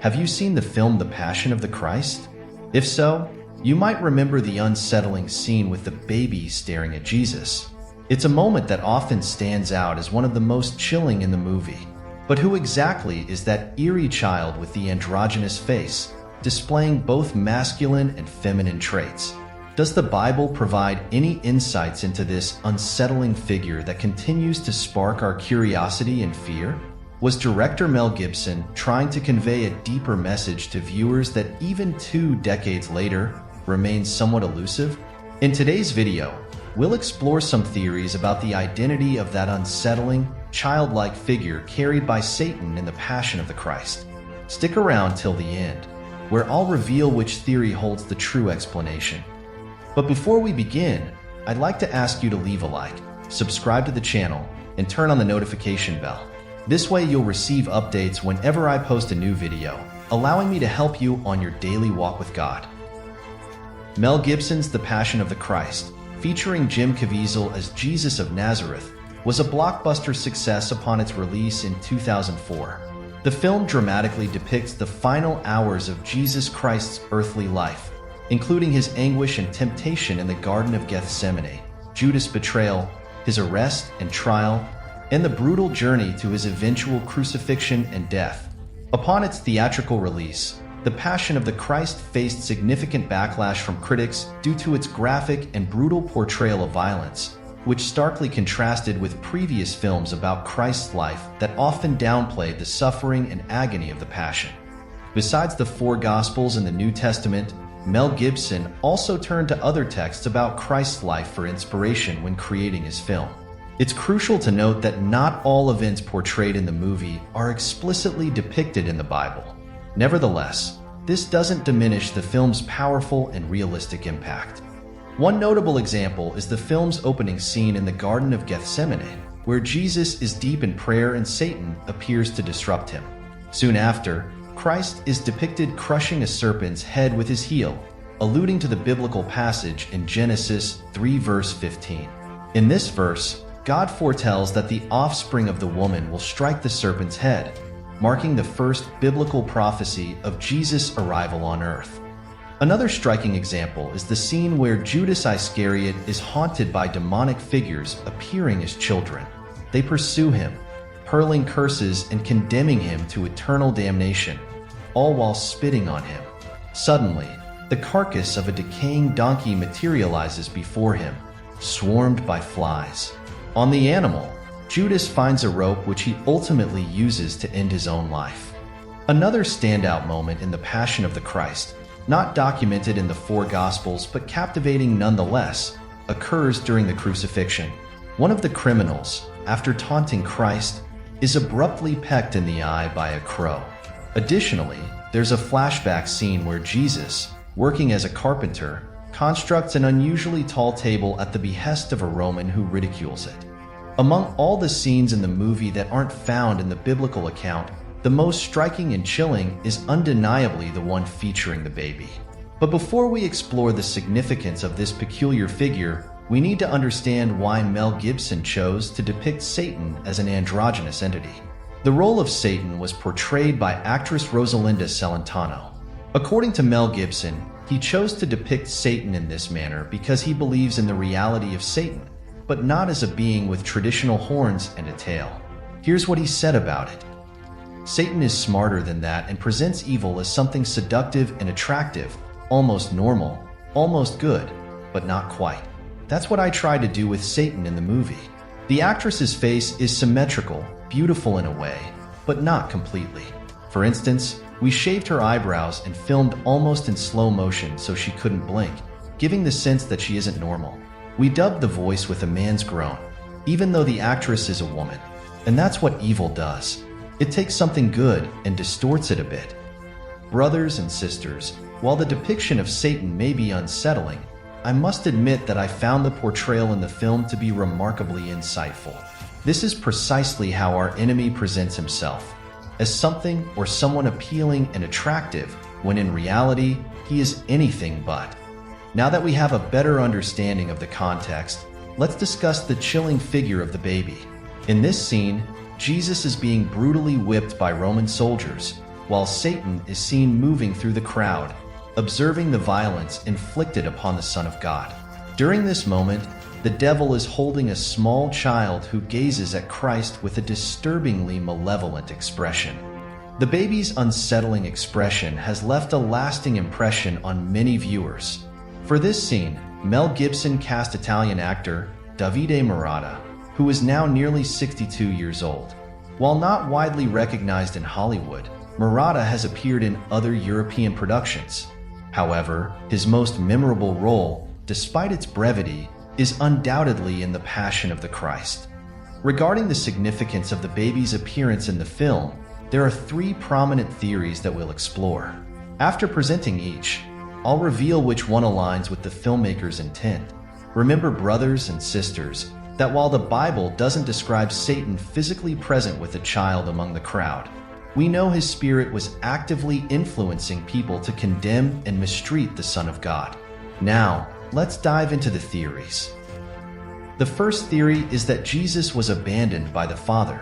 Have you seen the film The Passion of the Christ? If so, you might remember the unsettling scene with the baby staring at Jesus. It's a moment that often stands out as one of the most chilling in the movie. But who exactly is that eerie child with the androgynous face, displaying both masculine and feminine traits? Does the Bible provide any insights into this unsettling figure that continues to spark our curiosity and fear? Was director Mel Gibson trying to convey a deeper message to viewers that even 2 decades later remains somewhat elusive? In today's video, we'll explore some theories about the identity of that unsettling, childlike figure carried by Satan in the Passion of the Christ. Stick around till the end, where I'll reveal which theory holds the true explanation. But before we begin, I'd like to ask you to leave a like, subscribe to the channel, and turn on the notification bell. This way you'll receive updates whenever I post a new video, allowing me to help you on your daily walk with God. Mel Gibson's The Passion of the Christ, featuring Jim Caviezel as Jesus of Nazareth, was a blockbuster success upon its release in 2004. The film dramatically depicts the final hours of Jesus Christ's earthly life, including his anguish and temptation in the Garden of Gethsemane, Judas' betrayal, his arrest and trial, and the brutal journey to his eventual crucifixion and death. Upon its theatrical release, The Passion of the Christ faced significant backlash from critics due to its graphic and brutal portrayal of violence, which starkly contrasted with previous films about Christ's life that often downplayed the suffering and agony of the Passion. Besides the 4 Gospels in the New Testament, Mel Gibson also turned to other texts about Christ's life for inspiration when creating his film. It's crucial to note that not all events portrayed in the movie are explicitly depicted in the Bible. Nevertheless, this doesn't diminish the film's powerful and realistic impact. One notable example is the film's opening scene in the Garden of Gethsemane, where Jesus is deep in prayer and Satan appears to disrupt him. Soon after, Christ is depicted crushing a serpent's head with his heel, alluding to the biblical passage in Genesis 3 verse 15. In this verse, God foretells that the offspring of the woman will strike the serpent's head, marking the first biblical prophecy of Jesus' arrival on earth. Another striking example is the scene where Judas Iscariot is haunted by demonic figures appearing as children. They pursue him, hurling curses and condemning him to eternal damnation, all while spitting on him. Suddenly, the carcass of a decaying donkey materializes before him, swarmed by flies. On the animal, Judas finds a rope which he ultimately uses to end his own life. Another standout moment in the Passion of the Christ, not documented in the 4 Gospels but captivating nonetheless, occurs during the crucifixion. One of the criminals, after taunting Christ, is abruptly pecked in the eye by a crow. Additionally, there's a flashback scene where Jesus, working as a carpenter, constructs an unusually tall table at the behest of a Roman who ridicules it. Among all the scenes in the movie that aren't found in the biblical account, the most striking and chilling is undeniably the one featuring the baby. But before we explore the significance of this peculiar figure, we need to understand why Mel Gibson chose to depict Satan as an androgynous entity. The role of Satan was portrayed by actress Rosalinda Celentano. According to Mel Gibson, he chose to depict Satan in this manner because he believes in the reality of Satan, but not as a being with traditional horns and a tail. Here's what he said about it. Satan is smarter than that and presents evil as something seductive and attractive, almost normal, almost good, but not quite. That's what I tried to do with Satan in the movie. The actress's face is symmetrical, beautiful in a way, but not completely. For instance, we shaved her eyebrows and filmed almost in slow motion so she couldn't blink, giving the sense that she isn't normal. We dubbed the voice with a man's groan, even though the actress is a woman. And that's what evil does. It takes something good and distorts it a bit. Brothers and sisters, while the depiction of Satan may be unsettling, I must admit that I found the portrayal in the film to be remarkably insightful. This is precisely how our enemy presents himself, as something or someone appealing and attractive, when in reality, he is anything but. Now that we have a better understanding of the context, let's discuss the chilling figure of the baby. In this scene, Jesus is being brutally whipped by Roman soldiers, while Satan is seen moving through the crowd, observing the violence inflicted upon the Son of God. During this moment, the devil is holding a small child who gazes at Christ with a disturbingly malevolent expression. The baby's unsettling expression has left a lasting impression on many viewers. For this scene, Mel Gibson cast Italian actor Davide Murata, who is now nearly 62 years old. While not widely recognized in Hollywood, Murata has appeared in other European productions. However, his most memorable role, despite its brevity, is undoubtedly in The Passion of the Christ. Regarding the significance of the baby's appearance in the film, there are three prominent theories that we'll explore. After presenting each, I'll reveal which one aligns with the filmmaker's intent. Remember, brothers and sisters, that while the Bible doesn't describe Satan physically present with a child among the crowd, we know his spirit was actively influencing people to condemn and mistreat the Son of God. Now, let's dive into the theories. The first theory is that Jesus was abandoned by the Father.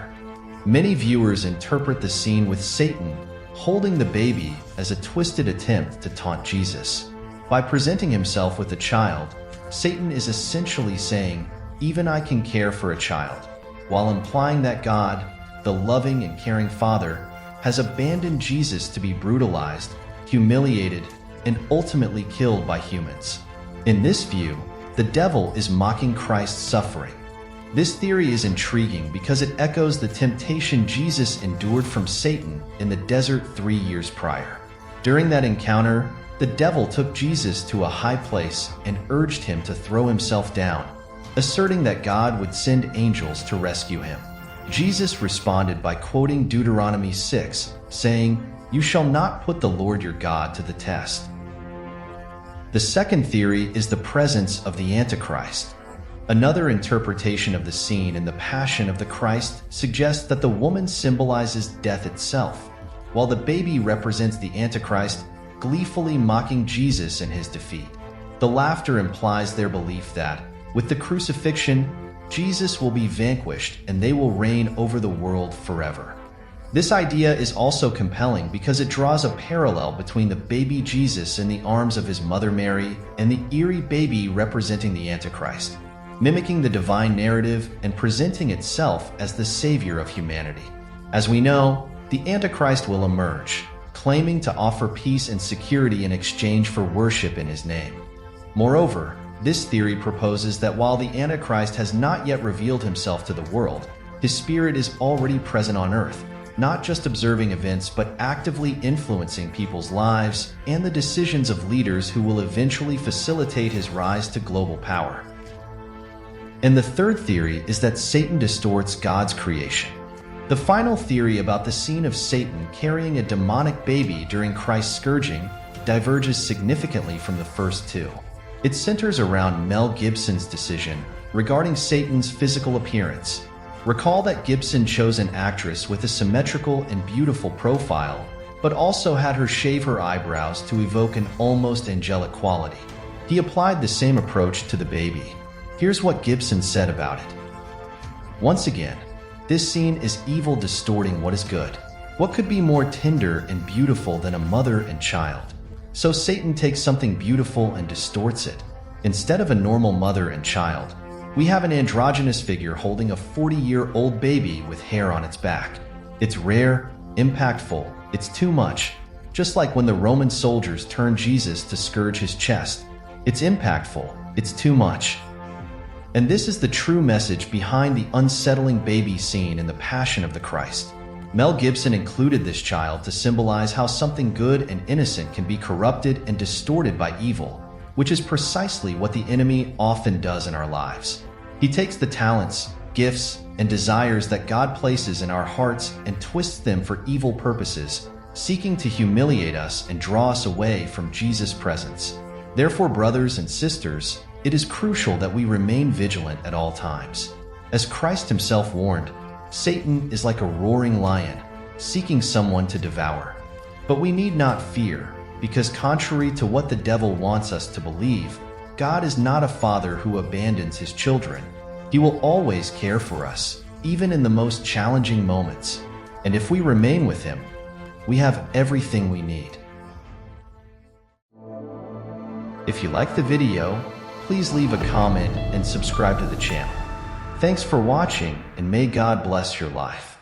Many viewers interpret the scene with Satan holding the baby as a twisted attempt to taunt Jesus. By presenting himself with a child, Satan is essentially saying, "Even I can care for a child," while implying that God, the loving and caring Father, has abandoned Jesus to be brutalized, humiliated, and ultimately killed by humans. In this view, the devil is mocking Christ's suffering. This theory is intriguing because it echoes the temptation Jesus endured from Satan in the desert 3 years prior. During that encounter, the devil took Jesus to a high place and urged him to throw himself down, asserting that God would send angels to rescue him. Jesus responded by quoting Deuteronomy 6, saying, "You shall not put the Lord your God to the test." The second theory is the presence of the Antichrist. Another interpretation of the scene in The Passion of the Christ suggests that the woman symbolizes death itself, while the baby represents the Antichrist, gleefully mocking Jesus in his defeat. The laughter implies their belief that, with the crucifixion, Jesus will be vanquished and they will reign over the world forever. This idea is also compelling because it draws a parallel between the baby Jesus in the arms of his mother Mary and the eerie baby representing the Antichrist, mimicking the divine narrative and presenting itself as the savior of humanity. As we know, the Antichrist will emerge, claiming to offer peace and security in exchange for worship in his name. Moreover, this theory proposes that while the Antichrist has not yet revealed himself to the world, his spirit is already present on earth, not just observing events but actively influencing people's lives and the decisions of leaders who will eventually facilitate his rise to global power. And the third theory is that Satan distorts God's creation. The final theory about the scene of Satan carrying a demonic baby during Christ's scourging diverges significantly from the first two. It centers around Mel Gibson's decision regarding Satan's physical appearance. Recall that Gibson chose an actress with a symmetrical and beautiful profile, but also had her shave her eyebrows to evoke an almost angelic quality. He applied the same approach to the baby. Here's what Gibson said about it. "Once again, this scene is evil distorting what is good. What could be more tender and beautiful than a mother and child? So Satan takes something beautiful and distorts it. Instead of a normal mother and child, we have an androgynous figure holding a 40-year-old baby with hair on its back. It's rare, impactful, it's too much. Just like when the Roman soldiers turned Jesus to scourge his chest. It's impactful, it's too much." And this is the true message behind the unsettling baby scene in The Passion of the Christ. Mel Gibson included this child to symbolize how something good and innocent can be corrupted and distorted by evil, which is precisely what the enemy often does in our lives. He takes the talents, gifts, and desires that God places in our hearts and twists them for evil purposes, seeking to humiliate us and draw us away from Jesus' presence. Therefore, brothers and sisters, it is crucial that we remain vigilant at all times. As Christ himself warned, Satan is like a roaring lion, seeking someone to devour. But we need not fear, because contrary to what the devil wants us to believe, God is not a father who abandons his children. He will always care for us, even in the most challenging moments. And if we remain with him, We have everything we need. If you like the video, please leave a comment and subscribe to the channel. Thanks for watching, and may God bless your life.